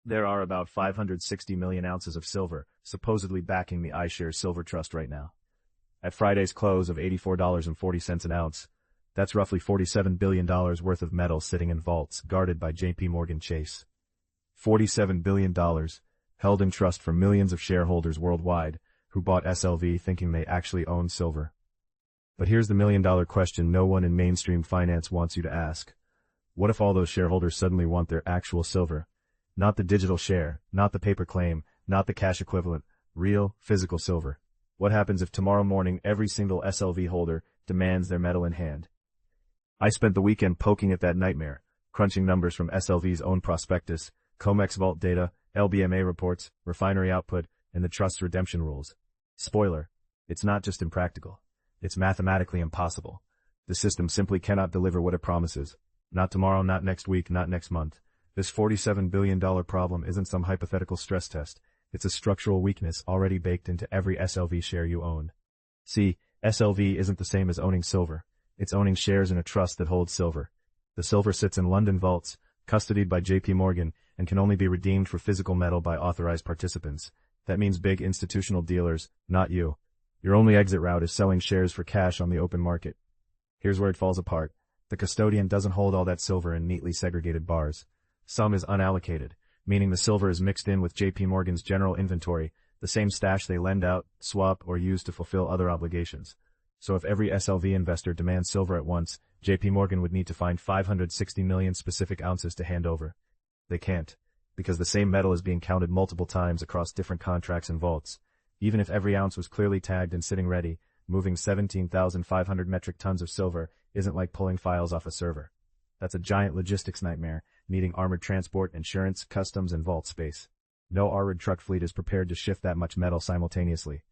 There are about 560 million ounces of silver, supposedly backing the iShares Silver Trust right now. At Friday's close of $84.40 an ounce, that's roughly $47 billion worth of metal sitting in vaults guarded by JPMorgan Chase. $47 billion, held in trust for millions of shareholders worldwide who bought SLV thinking they actually own silver. But here's the million-dollar question no one in mainstream finance wants you to ask. What if all those shareholders suddenly want their actual silver? Not the digital share, not the paper claim, not the cash equivalent, real, physical silver. What happens if tomorrow morning every single SLV holder demands their metal in hand? I spent the weekend poking at that nightmare, crunching numbers from SLV's own prospectus, COMEX vault data, LBMA reports, refinery output, and the trust's redemption rules. Spoiler, it's not just impractical. It's mathematically impossible. The system simply cannot deliver what it promises. Not tomorrow, not next week, not next month. This $47 billion problem isn't some hypothetical stress test. It's a structural weakness already baked into every SLV share you own. See, SLV isn't the same as owning silver. It's owning shares in a trust that holds silver. The silver sits in London vaults, custodied by JPMorgan, and can only be redeemed for physical metal by authorized participants. That means big institutional dealers, not you. Your only exit route is selling shares for cash on the open market. Here's where it falls apart. The custodian doesn't hold all that silver in neatly segregated bars. Some is unallocated, meaning the silver is mixed in with JPMorgan's general inventory, the same stash they lend out, swap, or use to fulfill other obligations. So if every SLV investor demands silver at once, JPMorgan would need to find 560 million specific ounces to hand over. They can't, because the same metal is being counted multiple times across different contracts and vaults. Even if every ounce was clearly tagged and sitting ready, moving 17,500 metric tons of silver isn't like pulling files off a server. That's a giant logistics nightmare, needing armored transport, insurance, customs, and vault space. No armored truck fleet is prepared to shift that much metal simultaneously.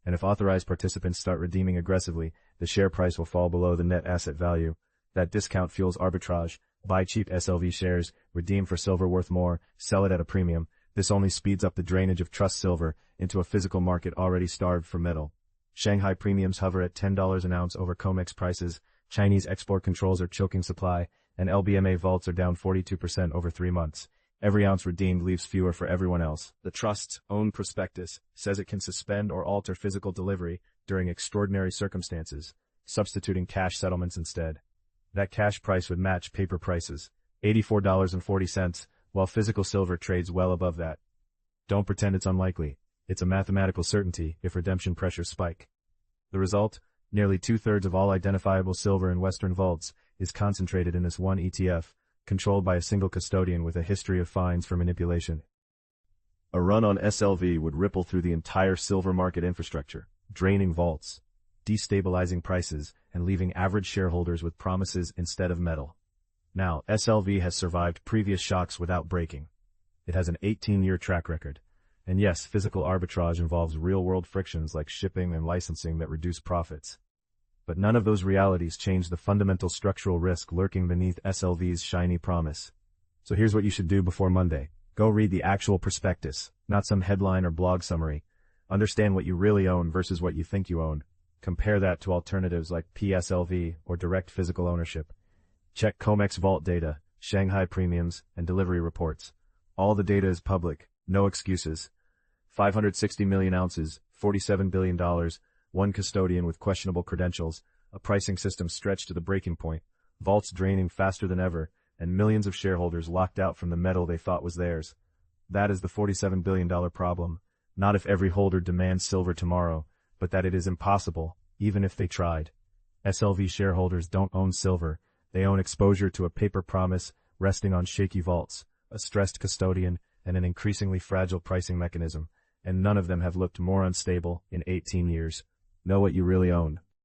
And if authorized participants start redeeming aggressively, the share price will fall below the net asset value. That discount fuels arbitrage. Buy cheap SLV shares, redeem for silver worth more, sell it at a premium. This only speeds up the drainage of trust silver into a physical market already starved for metal. Shanghai premiums hover at $10 an ounce over COMEX prices, Chinese export controls are choking supply, and LBMA vaults are down 42% over 3 months. Every ounce redeemed leaves fewer for everyone else. The trust's own prospectus says it can suspend or alter physical delivery during extraordinary circumstances, substituting cash settlements instead. That cash price would match paper prices, $84.40, while physical silver trades well above that. Don't pretend it's unlikely. It's a mathematical certainty if redemption pressures spike. The result? Nearly 2/3 of all identifiable silver in Western vaults is concentrated in this one ETF, controlled by a single custodian with a history of fines for manipulation. A run on SLV would ripple through the entire silver market infrastructure, draining vaults, destabilizing prices, and leaving average shareholders with promises instead of metal. Now, SLV has survived previous shocks without breaking. It has an 18-year track record. And yes, physical arbitrage involves real-world frictions like shipping and licensing that reduce profits. But none of those realities change the fundamental structural risk lurking beneath SLV's shiny promise. So here's what you should do before Monday. Go read the actual prospectus, not some headline or blog summary. Understand what you really own versus what you think you own. Compare that to alternatives like PSLV or direct physical ownership. Check COMEX vault data, Shanghai premiums, and delivery reports. All the data is public, no excuses. 560 million ounces, $47 billion, one custodian with questionable credentials, a pricing system stretched to the breaking point, vaults draining faster than ever, and millions of shareholders locked out from the metal they thought was theirs. That is the $47 billion problem. Not if every holder demands silver tomorrow, but that it is impossible, even if they tried. SLV shareholders don't own silver. They own exposure to a paper promise resting on shaky vaults, a stressed custodian, and an increasingly fragile pricing mechanism, and none of them have looked more unstable in 18 years. Know what you really own.